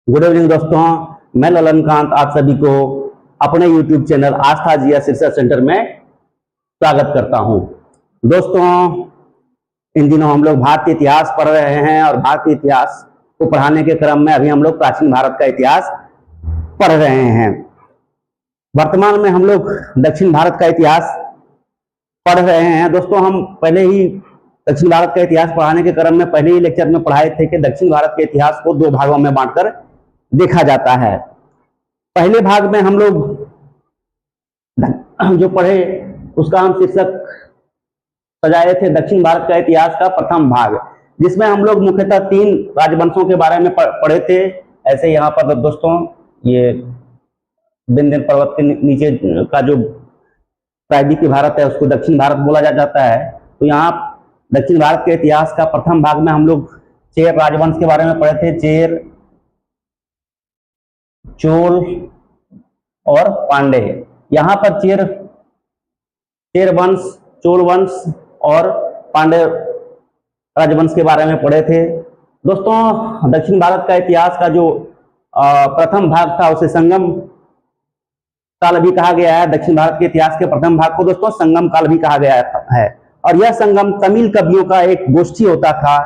Good evening दोस्तों, मैं ललनकांत आप सभी को अपने YouTube चैनल आस्था जिया रिसर्च सेंटर में स्वागत करता हूं। दोस्तों, इन दिनों हम लोग भारतीय इतिहास पढ़ रहे हैं और भारतीय इतिहास को पढ़ाने के क्रम में अभी हम लोग प्राचीन भारत का इतिहास पढ़ रहे हैं। वर्तमान में हम लोग दक्षिण भारत का इतिहास पढ़ रहे हैं। दोस्तों, हम पहले ही दक्षिण भारत का इतिहास पढ़ाने के क्रम में पहले ही लेक्चर में पढ़ाए थे कि दक्षिण भारत के इतिहास को दो भागों में बांटकर देखा जाता है। पहले भाग में हम लोग जो पढ़े उसका हम शीर्षक सजाए थे दक्षिण भारत का इतिहास का प्रथम भाग, जिसमें हम लोग मुख्यतः 3 राजवंशों के बारे में पढ़े थे। ऐसे यहाँ पर दोस्तों ये विंध्य पर्वत के नीचे का जो प्रायद्वीपीय भारत है उसको दक्षिण भारत बोला जाता है। तो यहाँ दक्षिण भारत के इतिहास का प्रथम भाग में हम लोग चेर राजवंश के बारे में पढ़े थे। चेर, चोल और पांडे। यहाँ पर चेर वंश, चोल वंश और पांडे राजवंश के बारे में पढ़े थे। दोस्तों, दक्षिण भारत का इतिहास का जो प्रथम भाग था उसे संगम काल भी कहा गया है। दक्षिण भारत के इतिहास के प्रथम भाग को दोस्तों संगम काल भी कहा गया है। और यह संगम तमिल कवियों का एक गोष्ठी होता था,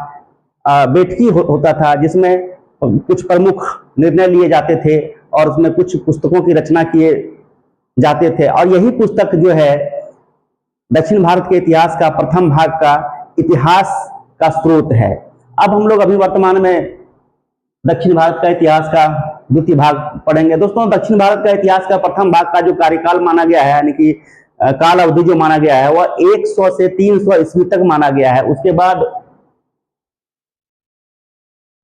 बैठकी होता था, जिसमें कुछ प्रमुख निर्णय लिए जाते थे और उसमें कुछ पुस्तकों की रचना किए जाते थे। और यही पुस्तक जो है दक्षिण भारत के इतिहास का प्रथम भाग का इतिहास का स्रोत है। अब हम लोग अभी वर्तमान में दक्षिण भारत का इतिहास का द्वितीय भाग पढ़ेंगे। दोस्तों, दक्षिण भारत का इतिहास का प्रथम भाग का जो कार्यकाल माना गया है, यानी कि काल अवधि जो माना गया है वह 100 से 300 ईस्वी तक माना गया है। उसके बाद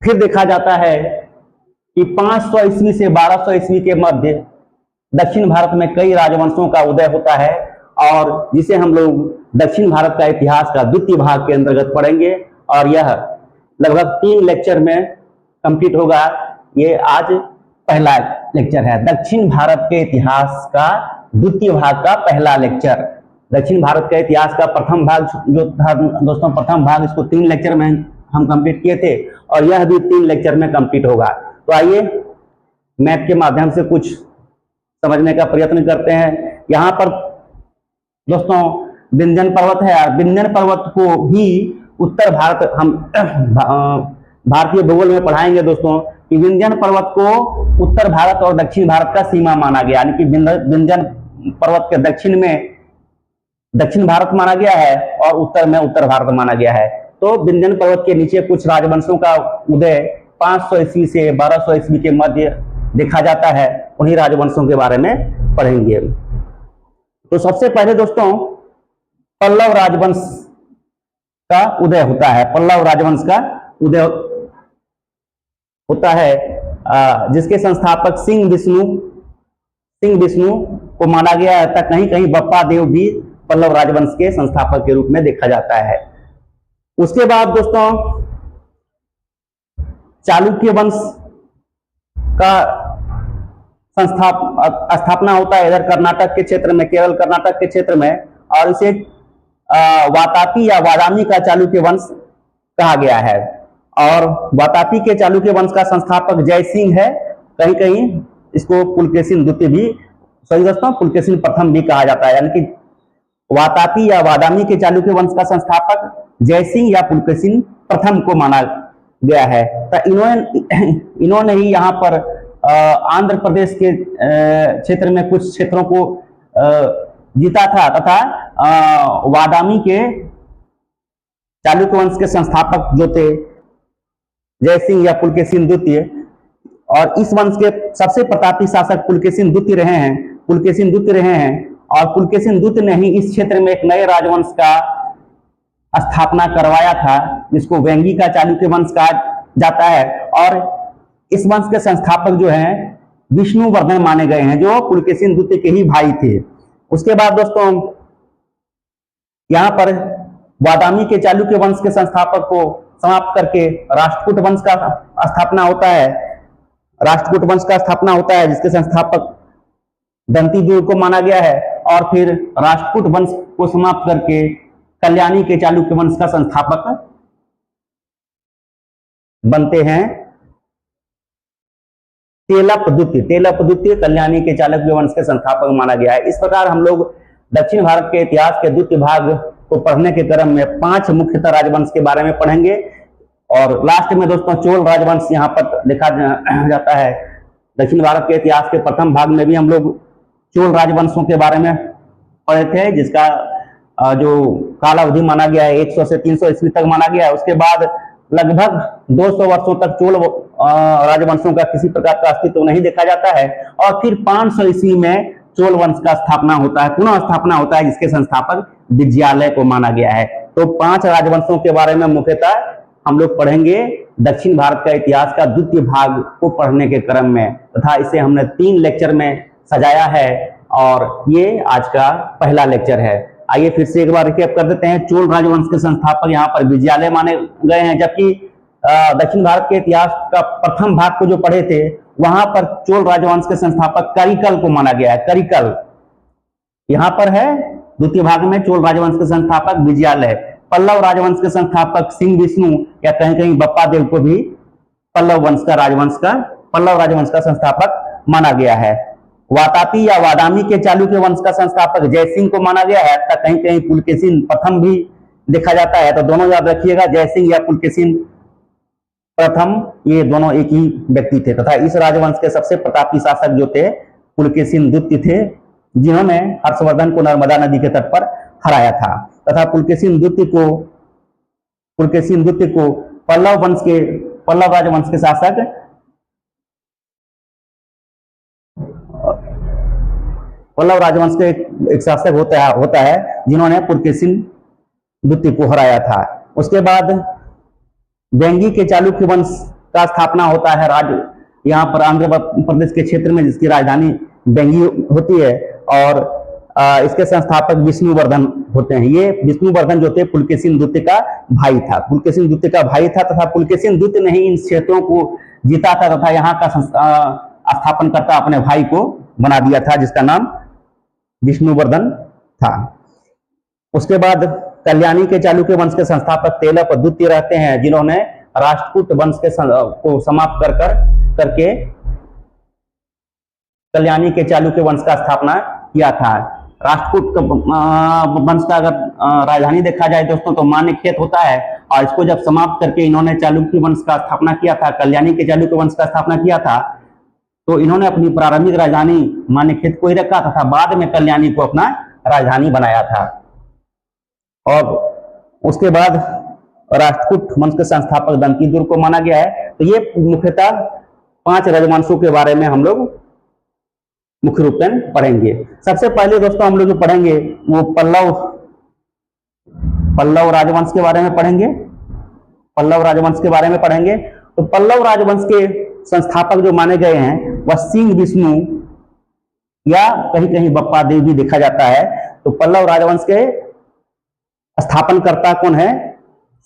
फिर देखा जाता है कि 500 ईस्वी से 1200 ईस्वी के मध्य दक्षिण भारत में कई राजवंशों का उदय होता है, और जिसे हम लोग दक्षिण भारत का इतिहास का द्वितीय भाग के अंतर्गत पढ़ेंगे। और यह लगभग 3 लेक्चर में कंप्लीट होगा। ये आज पहला लेक्चर है, दक्षिण भारत के इतिहास का द्वितीय भाग का पहला लेक्चर। दक्षिण भारत के इतिहास का प्रथम भाग जो था दोस्तों, प्रथम भाग इसको 3 लेक्चर में हम कंप्लीट किए थे और यह भी 3 लेक्चर में कंप्लीट होगा। तो आइए मैप के माध्यम से कुछ समझने का प्रयत्न करते हैं। यहाँ पर दोस्तों विंध्य पर्वत है। विंध्य पर्वत को ही उत्तर भारत हम भारतीय भूगोल में पढ़ाएंगे दोस्तों कि विंध्य पर्वत को उत्तर भारत और दक्षिण भारत का सीमा माना गया, यानी कि विंध्य पर्वत के दक्षिण में दक्षिण भारत माना गया है और उत्तर में उत्तर भारत माना गया है। तो विंध्य पर्वत के नीचे कुछ राजवंशों का उदय 500 ईस्वी से 1200 ईस्वी के मध्य देखा जाता है। उन्हीं राजवंशों के बारे में पढ़ेंगे। तो सबसे पहले दोस्तों पल्लव राजवंश का उदय होता है। पल्लव राजवंश का उदय होता है, जिसके संस्थापक सिंह विष्णु को माना गया है। कहीं कहीं बप्पा देव भी पल्लव राजवंश के संस्थापक के रूप में देखा जाता है। उसके बाद दोस्तों चालुक्य वंश का स्थापना होता है इधर कर्नाटक के क्षेत्र में, केवल कर्नाटक के क्षेत्र में, और इसे वातापी या वादामी का चालुक्य वंश कहा गया है। और वातापी के चालुक्य वंश का संस्थापक जय सिंह है। कहीं कहीं इसको पुलकेशिन द्वितीय भी, सही दोस्तों, पुलकेशिन प्रथम भी कहा जाता है। यानी कि वातापी या वादामी के चालुक्य वंश का संस्थापक जय सिंह या पुलकेशिन प्रथम को माना गया है। तो इन्होंने ही यहाँ पर आंध्र प्रदेश के क्षेत्र में कुछ क्षेत्रों को जीता था, तथा वादामी के चालुक्य वंश के संस्थापक जो थे जय सिंह या पुलकेशिन द्वितीय, और इस वंश के सबसे प्रतापी शासक पुलकेशिन द्वितीय रहे हैं। और पुलकेशिन द्वितीय ने ही इस क्षेत्र में एक नए राजवंश का स्थापना करवाया था, जिसको वेंगी का चालुक्य वंश कहा जाता है। और इस वंश के संस्थापक जो हैं विष्णुवर्धन माने गए हैं, जो पुलकेशिन द्वितीय के ही भाई थे। उसके बाद दोस्तों यहाँ पर वादामी के चालुक्य वंश के संस्थापक को समाप्त करके राष्ट्रकूट वंश का स्थापना होता है। जिसके संस्थापक दंतीदुर्ग को माना गया है। और फिर राष्ट्रकूट वंश को समाप्त करके कल्याणी के चालुक्य वंश का संस्थापक बनते हैं तेलप द्वितीय कल्याणी के चालुक्य वंश के संस्थापक माना गया है। इस प्रकार हम लोग दक्षिण भारत के इतिहास के द्वितीय भाग को पढ़ने के क्रम में 5 मुख्यतः राजवंश के बारे में पढ़ेंगे और लास्ट में दोस्तों चोल राजवंश यहाँ पर देखा जाता है। दक्षिण भारत के इतिहास के प्रथम भाग में भी हम लोग चोल राजवंशों के बारे में पढ़े थे, जिसका जो कालावधि माना गया है 100 से 300 ईस्वी तक माना गया है। उसके बाद लगभग 200 वर्षों तक चोल राजवंशों का किसी प्रकार का अस्तित्व नहीं देखा जाता है और फिर 500 ईस्वी में चोल वंश का स्थापना होता है, पुनः स्थापना होता है, जिसके संस्थापक विजयालय को माना गया है। तो 5 राजवंशों के बारे में मुख्यतः हम लोग पढ़ेंगे दक्षिण भारत का इतिहास का द्वितीय भाग को पढ़ने के क्रम में, तथा इसे हमने 3 लेक्चर में सजाया है और ये आज का पहला लेक्चर है। आइए फिर से एक बार रिकैप कर देते हैं। चोल राजवंश के संस्थापक यहाँ पर विजयालय माने गए हैं, जबकि दक्षिण भारत के इतिहास का प्रथम भाग को जो पढ़े थे वहां पर चोल राजवंश के संस्थापक करिकल को माना गया है। करिकल यहाँ पर है द्वितीय भाग में। चोल राजवंश के संस्थापक विजयालय। पल्लव राजवंश के संस्थापक सिंह विष्णु या कहीं कहीं बप्पा देव को भी पल्लव राजवंश का संस्थापक माना गया है। वातापी या वादामी के चालुक्य वंश का संस्थापक जयसिंह को माना गया है, कहीं कहीं पुलकेशिन प्रथम भी देखा जाता है, तो दोनों याद रखिएगा, जयसिंह या पुलकेशिन प्रथम, ये दोनों एक ही व्यक्ति थे। तथा इस राजवंश के सबसे प्रतापी शासक जो थे पुलकेशिन द्वितीय थे, जिन्होंने हर्षवर्धन को नर्मदा नदी के तट पर हराया था। तथा पुलकेशिन द्वितीय को पल्लव राजवंश के शासक पल्लव राजवंश के एक शासक होता है जिन्होंने पुलकेशिन द्वितीय को हराया था। उसके बाद बेंगी के चालुक्य वंश का स्थापना होता है यहाँ पर आंध्र प्रदेश के क्षेत्र में, जिसकी राजधानी बेंगी होती है और इसके संस्थापक विष्णुवर्धन होते हैं। ये विष्णुवर्धन जो थे पुलकेशिन द्वितीय का भाई था। पुलकेशिन द्वितीय का भाई था तथा पुलकेशिन द्वितीय ने ही इन क्षेत्रों को जीता था तथा यहाँ का स्थापनकर्ता अपने भाई को बना दिया था, जिसका नाम विष्णुवर्धन था। उसके बाद कल्याणी के चालुक्य वंश के संस्थापक तेलप द्वितीय रहते हैं, जिन्होंने राष्ट्रकूट वंश को समाप्त करके कल्याणी के चालुक्य वंश का स्थापना किया था। राष्ट्रकूट वंश का अगर राजधानी देखा जाए दोस्तों तो मान्यखेत होता है और इसको जब समाप्त करके इन्होंने चालुक्य वंश का स्थापना किया था, कल्याणी के चालुक्य वंश का स्थापना किया था, तो इन्होंने अपनी प्रारंभिक राजधानी मान्यखेत को ही रखा तथा बाद में कल्याणी को अपना राजधानी बनाया था। और उसके बाद राष्ट्रकूट वंश के संस्थापक दंतीदुर्ग को माना गया है। तो ये मुख्यतः 5 राजवंशों के बारे में हम लोग मुख्य रूप में पढ़ेंगे। सबसे पहले दोस्तों हम लोग जो पढ़ेंगे वो पल्लव राजवंश के बारे में पढ़ेंगे। तो पल्लव राजवंश के संस्थापक जो माने गए हैं वह सिंह विष्णु या कहीं कहीं बप्पा देव भी देखा जाता है। तो पल्लव राजवंश के स्थापनकर्ता कौन है?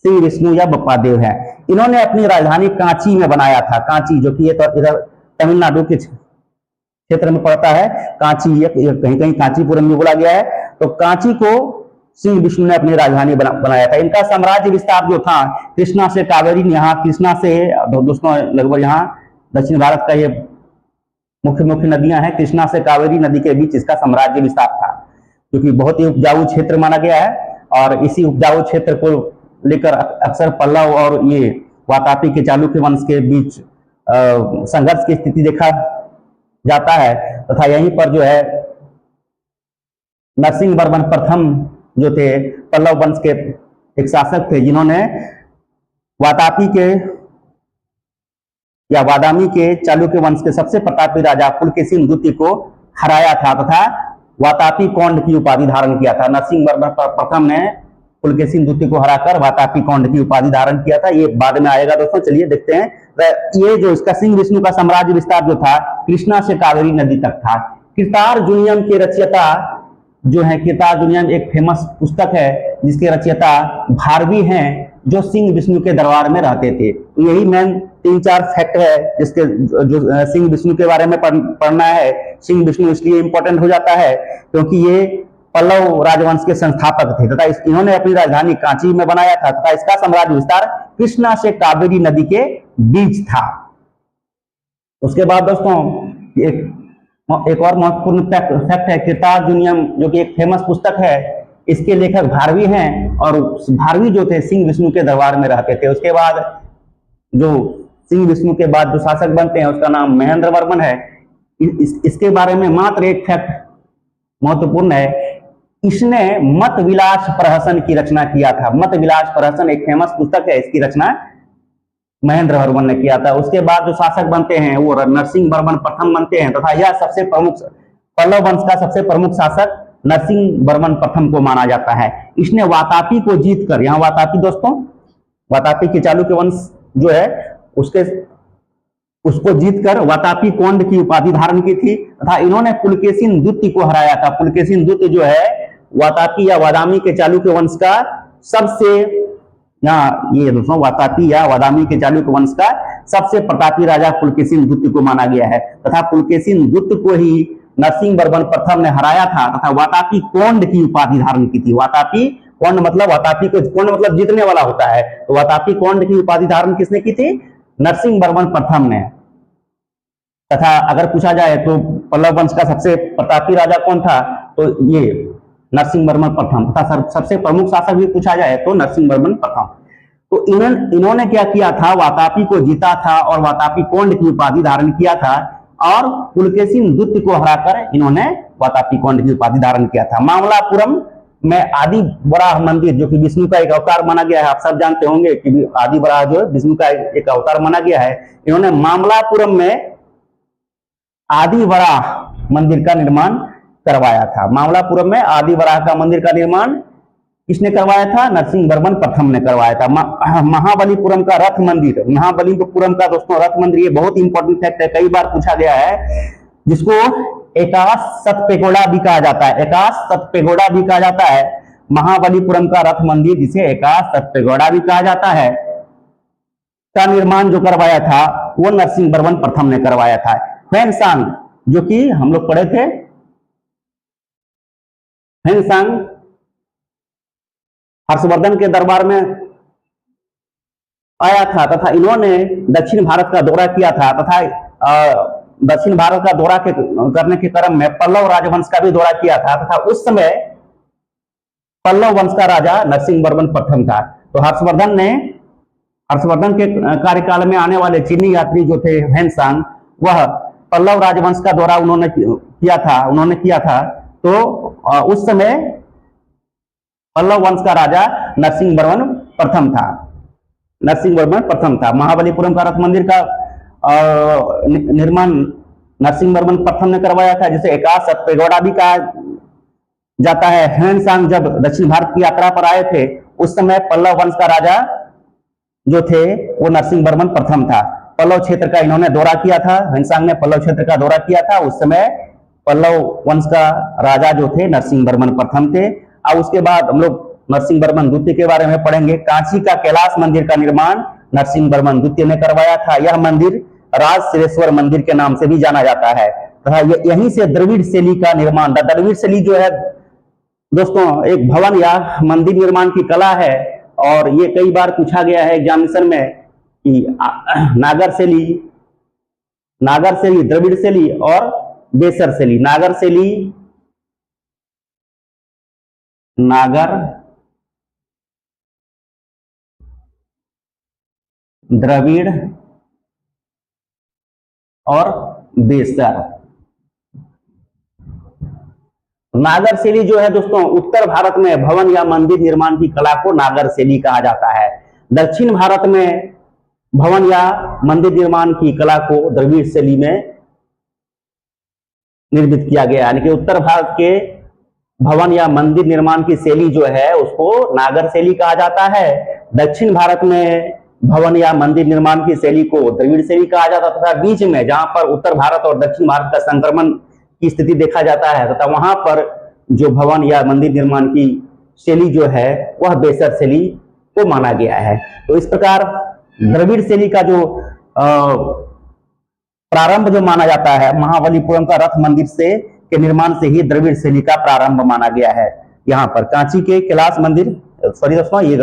सिंह विष्णु या बप्पा देव है। इन्होंने अपनी राजधानी कांची में बनाया था। कांची जो कि ये तो इधर तमिलनाडु के क्षेत्र में पड़ता है। कांची कहीं कहीं कांचीपुरम भी बोला गया है। तो कांची को सिंह विष्णु ने अपनी राजधानी बनाया था। इनका साम्राज्य विस्तार जो था कृष्णा से कावेरी, यहाँ कृष्णा से दोस्तों लगभग यहाँ दक्षिण भारत का ये मुख्य नदियां हैं, कृष्णा से कावेरी नदी के बीच इसका साम्राज्य विस्तार था, क्योंकि बहुत ही उपजाऊ क्षेत्र माना गया है। और इसी उपजाऊ क्षेत्र को लेकर अक्सर पल्लव और ये वातापी के चालुक्य वंश के बीच संघर्ष की स्थिति देखा जाता है। तथा यहीं पर जो है नरसिंह वर्मन प्रथम जो थे पल्लव वंश के एक शासक थे, जिन्होंने वातापी के या वादामी के चालुक्य वंश के सबसे प्रतापी राजा पुलकेशिन द्वितीय को हराया था तथा वातापी कौंड की उपाधि धारण किया था। नरसिंह वर्मन प्रथम ने पुलकेशिन द्वितीय को हराकर वातापी कौंड की उपाधि धारण किया था। ये बाद में आएगा दोस्तों। चलिए देखते हैं। ये जो इसका सिंह विष्णु का साम्राज्य विस्तार जो था कृष्णा से कावेरी नदी तक था। कृतार्जुनीयम के रचयिता जो है, कृतार्जुनीयम एक फेमस पुस्तक है जिसके रचयिता भारवी हैं, जो सिंह विष्णु के दरबार में रहते थे। तो यही मेन 3-4 फैक्ट है जिसके जो सिंह विष्णु के बारे में पढ़ना है। सिंह विष्णु इसलिए इंपॉर्टेंट हो जाता है क्योंकि ये पल्लव राजवंश के संस्थापक थे तथा इन्होंने अपनी राजधानी कांची में बनाया था तथा इसका साम्राज्य विस्तार कृष्णा से कावेरी नदी के बीच था। उसके बाद दोस्तों एक और महत्वपूर्ण फैक्ट है कृतार्जुनियम, जो कि एक फेमस पुस्तक है। इसके लेखक भारवी हैं, और भारवी जो थे सिंह विष्णु के दरबार में रहते थे। उसके बाद जो सिंह विष्णु के बाद जो शासक बनते हैं उसका नाम महेंद्र वर्मन है। इसके बारे में मात्र एक फैक्ट महत्वपूर्ण है, इसने मत विलास प्रहसन की रचना किया था। मत विलास प्रहसन एक फेमस पुस्तक है, इसकी रचना महेंद्र वर्मन ने किया था। उसके बाद जो शासक बनते हैं वो नरसिंह वर्मन प्रथम बनते हैं, तथा यह सबसे प्रमुख पल्लव वंश का सबसे प्रमुख शासक नरसिंह वर्मन प्रथम को माना जाता है। इसने वातापी को जीतकर, यहाँ वातापी दोस्तों, वातापी के चालुक्य वंश जो है उसको जीतकर वातापी कोंड की उपाधि धारण की थी, तथा इन्होंने पुलकेशिन द्वितीय को हराया था। पुलकेशिन द्वितीय जो है वातापी या वादामी के चालुक्य वंश का सबसे, यहाँ ये दोस्तों वातापी या वादामी के चालुक्य वंश का सबसे प्रतापी राजा पुलकेशिन द्वितीय को माना गया है, तथा पुलकेशिन द्वितीय को ही नरसिंह वर्मन प्रथम ने हराया था, तथा वातापी कोंड की उपाधि धारण की थी। वातापी कोंड मतलब, वातापी को कोंड मतलब जीतने वाला होता है, तो वातापी कोंड की उपाधि धारण किसने की थी? नरसिंह वर्मन प्रथम ने। तथा अगर पूछा जाए तो पल्लव वंश का सबसे प्रतापी राजा कौन था, तो ये नरसिंह वर्मन प्रथम। तथा सबसे प्रमुख शासक भी पूछा जाए तो नरसिंह वर्मन प्रथम। तो इन्होंने क्या किया था, वातापी को जीता था और वातापी कोंड की उपाधि धारण किया था, और पुलकेशिन द्वितीय को हराकर इन्होंने वातापी कोंड की उपाधि धारण किया था। मामलापुरम में आदि वराह मंदिर, जो कि विष्णु का एक अवतार माना गया है, आप सब जानते होंगे कि आदि वराह जो है विष्णु का एक अवतार माना गया है। इन्होंने मामलापुरम में आदि वराह मंदिर का निर्माण करवाया था। मामलापुरम में आदि वराह का मंदिर का निर्माण किसने करवाया था? नरसिंह वर्मन प्रथम ने करवाया था। महाबलीपुरम का रथ मंदिर, महाबलीपुरम का दोस्तों रथ मंदिर, ये बहुत इंपॉर्टेंट फैक्ट है, कई बार पूछा गया है, जिसको एकाश सतपेगोड़ा भी कहा जाता है। एकाश सतपेगोड़ा भी कहा जाता है महाबलीपुरम का रथ मंदिर, जिसे एकाश सतपेगोड़ा भी कहा जाता है, का निर्माण जो करवाया था वो नरसिंह वर्मन प्रथम ने करवाया था। फैनसांग, जो कि हम लोग पढ़े थे, फैनसांग हर्षवर्धन के दरबार में आया था, तथा इन्होंने दक्षिण भारत का दौरा किया था, तथा दक्षिण भारत का दौरा करने के क्रम में पल्लव राजवंश का भी दौरा किया था, तथा उस समय पल्लव वंश का राजा नरसिंह वर्मन प्रथम था। तो हर्षवर्धन के कार्यकाल में आने वाले चीनी यात्री जो थे फैनसांग, वह पल्लव राजवंश का दौरा उन्होंने किया था। तो उस समय पल्लव वंश का राजा नरसिंह वर्मन प्रथम था। महाबलीपुरम का रथ मंदिर का निर्माण नरसिंह वर्मन प्रथम ने करवाया था, जिसे एकाश सतपेगोड़ा भी कहा जाता है। फैनसांग जब दक्षिण भारत की यात्रा पर आए थे, उस समय पल्लव वंश का राजा जो थे वो नरसिंह वर्मन प्रथम था। पल्लव क्षेत्र का इन्होंने दौरा किया था, फैनसांग ने पल्लव क्षेत्र का दौरा किया था। उस समय पल्लव वंश का राजा जो थे नरसिंह वर्मन प्रथम थे। और उसके बाद हम लोग नरसिंह वर्मन द्वितीय के बारे में पढ़ेंगे। कांची का कैलाश मंदिर का निर्माण नरसिंह वर्मन द्वितीय ने करवाया था। यह मंदिर राज सिद्धेश्वर मंदिर के नाम से भी जाना जाता है, तथा यहीं से द्रविड़ शैली का निर्माण, द्रविड़ शैली जो है दोस्तों एक भवन या मंदिर निर्माण की कला है, और ये कई बार पूछा गया है एग्जामिनेशन में कि नागर शैली, द्रविड़ शैली और बेसर शैली। नागर शैली, द्रविड़ और बेसर। नागर शैली जो है दोस्तों उत्तर भारत में भवन या मंदिर निर्माण की कला को नागर शैली कहा जाता है। दक्षिण भारत में भवन या मंदिर निर्माण की कला को द्रविड़ शैली में निर्मित किया गया, यानी कि उत्तर भारत के भवन या मंदिर निर्माण की शैली जो है उसको नागर शैली कहा जाता है। दक्षिण भारत में भवन या मंदिर निर्माण की शैली को द्रविड़ शैली कहा जाता है, तथा बीच में जहां पर उत्तर भारत और दक्षिण भारत का संक्रमण की स्थिति देखा जाता है, तथा वहां पर जो भवन या मंदिर निर्माण की शैली जो है वह बेसर शैली को माना गया है। तो इस प्रकार द्रविड़ शैली का जो प्रारंभ जो माना जाता है, महाबलीपुरम का रथ मंदिर से के निर्माण से ही द्रविड़ शैली का प्रारंभ माना गया है। यहाँ पर कांची के कैलाश मंदिर, सॉरी दोस्तों ये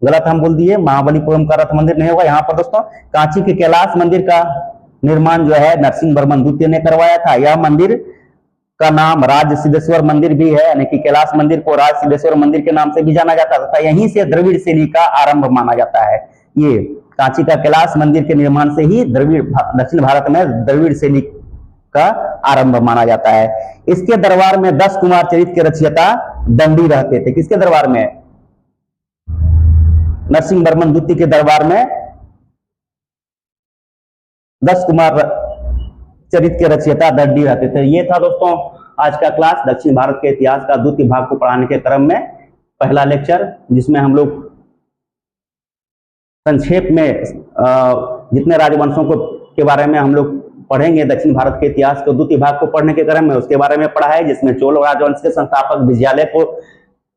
गलत हम बोल दिए, महाबलीपुरम का रथ मंदिर नहीं होगा, यहाँ पर दोस्तों कांची के कैलाश मंदिर का निर्माण जो है नरसिंह वर्मन द्वितीय ने करवाया था। यह मंदिर का नाम राज सिद्धेश्वर मंदिर भी है, यानी कि कैलाश मंदिर को राज सिद्धेश्वर मंदिर के नाम से भी जाना जाता था। यहीं से द्रविड़ शैली का आरंभ माना जाता है। ये कांची का कैलाश मंदिर के निर्माण से ही दक्षिण भारत में द्रविड़ शैली का आरंभ माना जाता है। इसके दरबार में 10 कुमार चरित के रचयिता दंडी रहते थे। किसके दरबार में? नरसिंह वर्मन द्वितीय के दरबार में 10 कुमार चरित के रचयिता दंडी रहते थे। ये था दोस्तों आज का क्लास, दक्षिण भारत के इतिहास का द्वितीय भाग को पढ़ाने के क्रम में पहला लेक्चर, जिसमें हम लोग संक्षेप में जितने राजवंशों को के बारे में हम लोग पढ़ेंगे दक्षिण भारत के इतिहास को द्वितीय भाग को पढ़ने के क्रम में उसके बारे में पढ़ा है, जिसमें चोल राजवंश के संस्थापक विजयालय को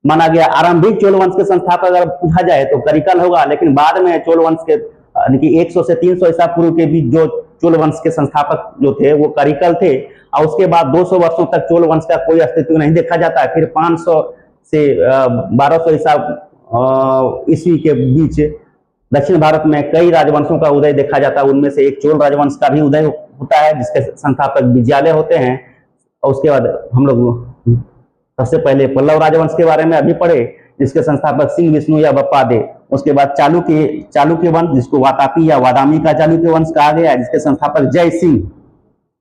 माना गया। आरंभिक चोल वंश के संस्थापक अगर पूछा जाए तो करिकल होगा, लेकिन बाद में चोल वंश के यानी कि 100 से 300 ईसा पूर्व के बीच जो चोल वंश के संस्थापक जो थे वो करिकल थे, और उसके बाद 200 वर्षों तक चोल वंश का कोई अस्तित्व नहीं देखा जाता है। फिर 500 से 1200 ईसा ईस्वी के बीच दक्षिण भारत में कई राजवंशों का उदय देखा जाता है। उनमें से एक चोल राजवंश का भी उदय होता है, जिसके संस्थापक विजयालय होते हैं। और उसके बाद हम लोग सबसे पहले पल्लव राजवंश के बारे में अभी पढ़े, जिसके संस्थापक सिंह विष्णु या बप्पादे। उसके बाद चालुक्य वंश, जिसको वातापी या वादामी का चालुक्य वंश कहा गया है, जिसके संस्थापक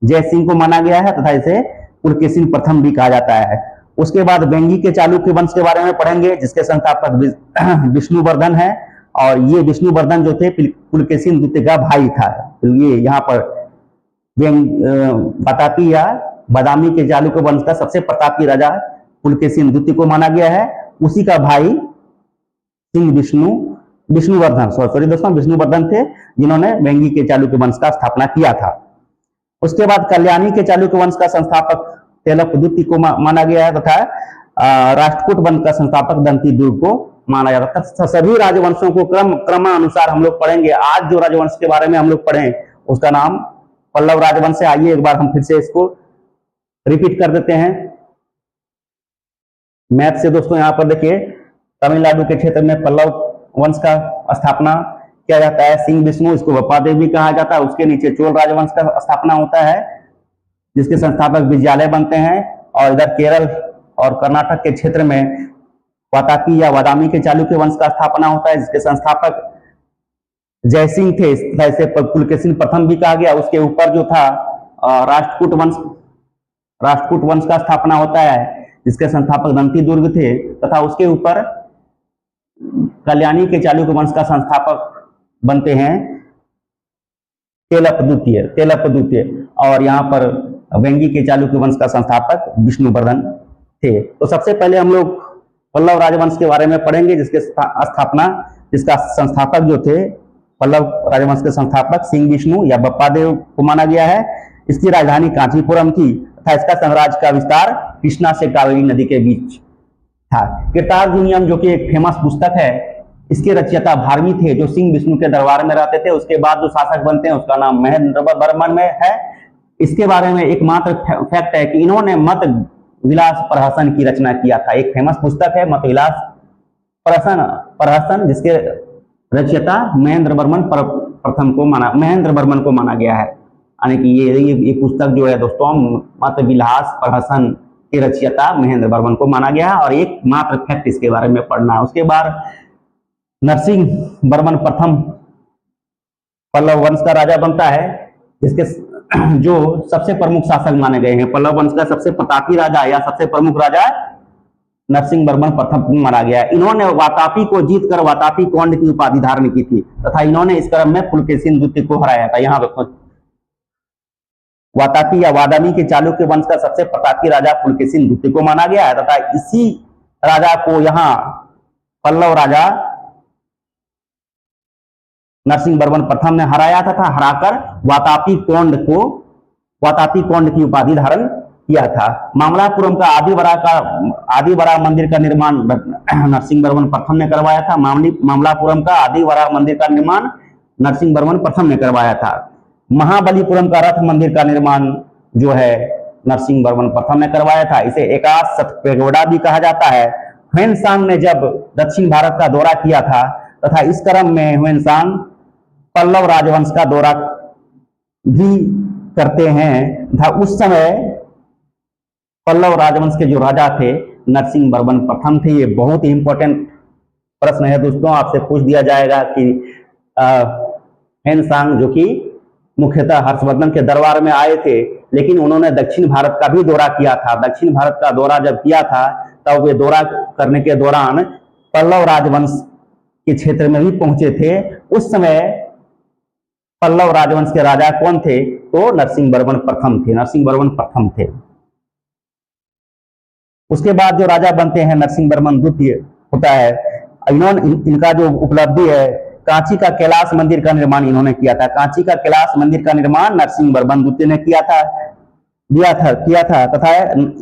जय सिंह को माना गया है, तथा इसे पुलकेशिन प्रथम भी कहा जाता है। उसके बाद वेंगी के चालुक्य वंश के बारे में पढ़ेंगे, जिसके संस्थापक विष्णुवर्धन है, और ये विष्णुवर्धन जो थे पुलकेशिन द्वितीय का भाई था। तो ये यहाँ पर वातापी या बादामी के चालुक्य वंश का सबसे प्रतापी राजा पुलकेशिन द्वितीय को माना गया है। उसी का भाई सिंह विष्णुवर्धन थे, जिन्होंने वेंगी के चालुक्य वंश का स्थापना किया था। उसके बाद कल्याणी के चालुक्य वंश का संस्थापक तेलप द्वितीय को माना गया है, तथा राष्ट्रकूट वंश का संस्थापक दंती दुर्ग को माना जाता है। सभी राजवंशों को क्रमानुसार हम लोग पढ़ेंगे। आज जो राजवंश के बारे में हम लोग पढ़े उसका नाम पल्लव राजवंश है। आइए एक बार हम फिर से इसको रिपीट कर देते हैं मैथ से। दोस्तों यहाँ पर देखिए, तमिलनाडु के क्षेत्र में पल्लव वंश का स्थापना किया जाता है। सिंह विष्णु, इसको बप्पादेव भी कहा जाता है। उसके नीचे चोल राजवंश का स्थापना होता है, जिसके संस्थापक विजयालय बनते हैं। और इधर केरल और कर्नाटक के क्षेत्र में वातापी या वादामी के चालुक्य वंश का स्थापना होता है, जिसके संस्थापक जयसिंह थे। इसे पुलकेशिन प्रथम भी कहा गया। उसके ऊपर जो था राष्ट्रकूट वंश का स्थापना होता है, जिसके संस्थापक दंती दुर्ग थे, तथा उसके ऊपर कल्याणी के चालुक्य वंश का संस्थापक बनते हैं तेलप द्वितीय। और यहाँ पर वेंगी के चालुक्य वंश का संस्थापक विष्णुवर्धन थे। तो सबसे पहले हम लोग पल्लव राजवंश के बारे में पढ़ेंगे, जिसका संस्थापक जो थे पल्लव राजवंश के संस्थापक सिंह विष्णु या बप्पादेव को माना गया है। इसकी राजधानी कांचीपुरम थी, तथा इसका साम्राज्य का विस्तार कृष्णा से कावेरी नदी के बीच था। कीर्तार्जुनीयम जो कि एक फेमस पुस्तक है, इसके रचयिता भारवी थे, जो सिंह विष्णु के दरबार में रहते थे। उसके बाद जो शासक बनते हैं उसका नाम महेंद्र वर्मन में है। इसके बारे में एकमात्र फैक्ट है कि इन्होंने मत विलास प्रहसन की रचना किया था। एक फेमस पुस्तक है मत विलास प्रहसन, जिसके रचयिता महेंद्र वर्मन को माना गया है। यानी कि ये पुस्तक जो है दोस्तों, मत विलास प्रहसन के रचयिता महेंद्र वर्मन को माना गया है। और एक मात्र फैक्ट इसके बारे में पढ़ना है। उसके बाद नरसिंह वर्मन प्रथम पल्लव वंश का राजा बनता है, जिसके जो सबसे प्रमुख शासक माने गए हैं। पल्लव वंश का सबसे प्रतापी राजा या सबसे प्रमुख राजा नरसिंह वर्मन प्रथम माना गया है। इन्होंने वातापी को जीतकर वातापी कौंड की उपाधि धारण की थी, तथा इन्होंने इस क्रम में पुलकेशिन द्वितीय को हराया था। यहाँ वातापी या वादामी के चालुक्य वंश का सबसे प्रतापी राजा पुलकेशिन द्वितीय को माना गया है, तथा इसी राजा को यहाँ पल्लव राजा नरसिंह वर्मन प्रथम ने हराया था, हराकर वातापी कौंड की उपाधि धारण किया था। मामलापुरम का आदिवरा मंदिर का निर्माण नरसिंह वर्मन प्रथम ने करवाया था। मामलापुरम का आदिवरा मंदिर का निर्माण नरसिंह वर्मन प्रथम ने करवाया था। महाबलीपुरम का रथ मंदिर का निर्माण जो है नरसिंह वर्मन प्रथम ने करवाया था। इसे एकाश पेगोडा भी कहा जाता है। ह्वेनसांग ने जब दक्षिण भारत का दौरा किया था, तथा इस क्रम में ह्वेनसांग पल्लव राजवंश का दौरा भी करते हैं। उस समय पल्लव राजवंश के जो राजा थे नरसिंह वर्मन प्रथम थे। ये बहुत ही इंपॉर्टेंट प्रश्न है दोस्तों, आपसे पूछ दिया जाएगा कि हेनसांग जो कि मुख्यतः हर्षवर्धन के दरबार में आए थे, लेकिन उन्होंने दक्षिण भारत का भी दौरा किया था। दक्षिण भारत का दौरा जब किया था तब वे दौरा करने के दौरान पल्लव राजवंश के क्षेत्र में भी पहुंचे थे। उस समय पल्लव राजवंश के राजा कौन थे? तो नरसिंह वर्मन प्रथम थे। नरसिंह वर्मन प्रथम थे। उसके बाद जो राजा बनते हैं नरसिंह वर्मन द्वितीय होता है। इनका जो उपलब्धि है, कांची का कैलाश मंदिर का निर्माण इन्होंने किया था। कांची का कैलाश मंदिर का निर्माण नरसिंह वर्मन द्वितीय ने किया था तथा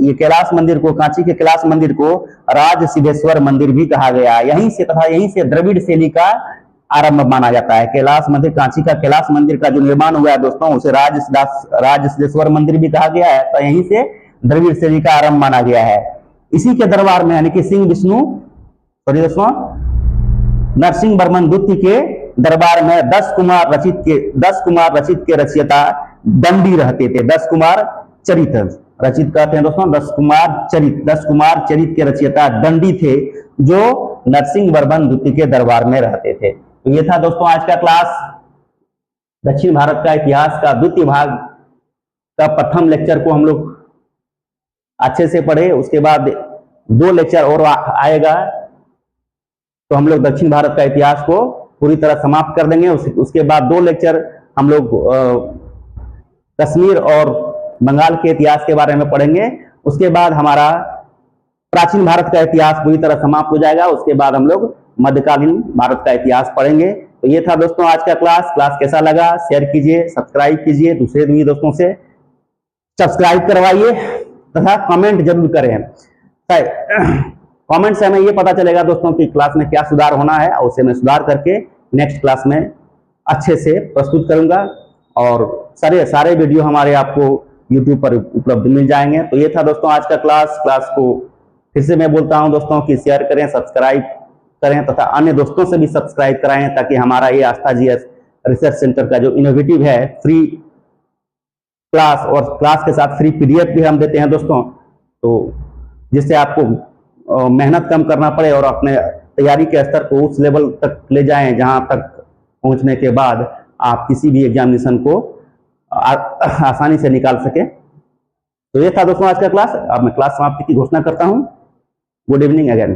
ये कैलाश मंदिर को, कांची के कैलाश मंदिर को राज सिद्धेश्वर मंदिर भी कहा गया। यहीं से द्रविड़ शैली का आरंभ माना जाता है। कैलाश मंदिर, कांची का कैलाश मंदिर का जो निर्माण हुआ है दोस्तों, उसे राज सिद्धेश्वर मंदिर भी कहा गया है। तो यहीं से द्रविड़ शैली का आरंभ माना गया है। इसी के दरबार में यानी कि नरसिंह वर्मन द्वितीय के दरबार में 10 कुमार रचित के रचयिता दंडी रहते थे। 10 कुमार चरित रचित कहते हैं दोस्तों। 10 कुमार चरित के रचयिता दंडी थे, जो नरसिंह वर्मन द्वितीय के दरबार में रहते थे। तो ये था दोस्तों आज का क्लास, दक्षिण भारत का इतिहास का द्वितीय भाग का प्रथम लेक्चर को हम लोग अच्छे से पढ़े। उसके बाद 2 लेक्चर और आएगा, तो हम लोग दक्षिण भारत का इतिहास को पूरी तरह समाप्त कर देंगे। उसके बाद 2 लेक्चर हम लोग कश्मीर और बंगाल के इतिहास के बारे में पढ़ेंगे। उसके बाद हमारा प्राचीन भारत का इतिहास पूरी तरह समाप्त हो जाएगा। उसके बाद हम लोग मध्यकालीन भारत का इतिहास पढ़ेंगे। तो ये था दोस्तों आज का क्लास कैसा लगा शेयर कीजिए, सब्सक्राइब कीजिए, दूसरे भी दोस्तों से सब्सक्राइब करवाइए तथा कमेंट जरूर करें। कमेंट से हमें ये पता चलेगा दोस्तों कि क्लास में क्या सुधार होना है, और उसे मैं सुधार करके नेक्स्ट क्लास में अच्छे से प्रस्तुत करूंगा। और सारे वीडियो हमारे आपको YouTube पर उपलब्ध मिल जाएंगे। तो ये था दोस्तों आज का क्लास को फिर से मैं बोलता हूं दोस्तों कि शेयर करें, सब्सक्राइब करें तथा अन्य दोस्तों से भी सब्सक्राइब कराएं, ताकि हमारा ये आस्था जीएस रिसर्च सेंटर का जो इनोवेटिव है फ्री क्लास और क्लास के साथ फ्री PDF भी हम देते हैं दोस्तों, तो जिससे आपको मेहनत कम करना पड़े और अपने तैयारी के स्तर को उस लेवल तक ले जाएं जहां तक पहुंचने के बाद आप किसी भी एग्जामिनेशन को आसानी से निकाल सके। तो ये था दोस्तों आज का क्लास। अब मैं क्लास समाप्ति की घोषणा करता हूं। Good evening again.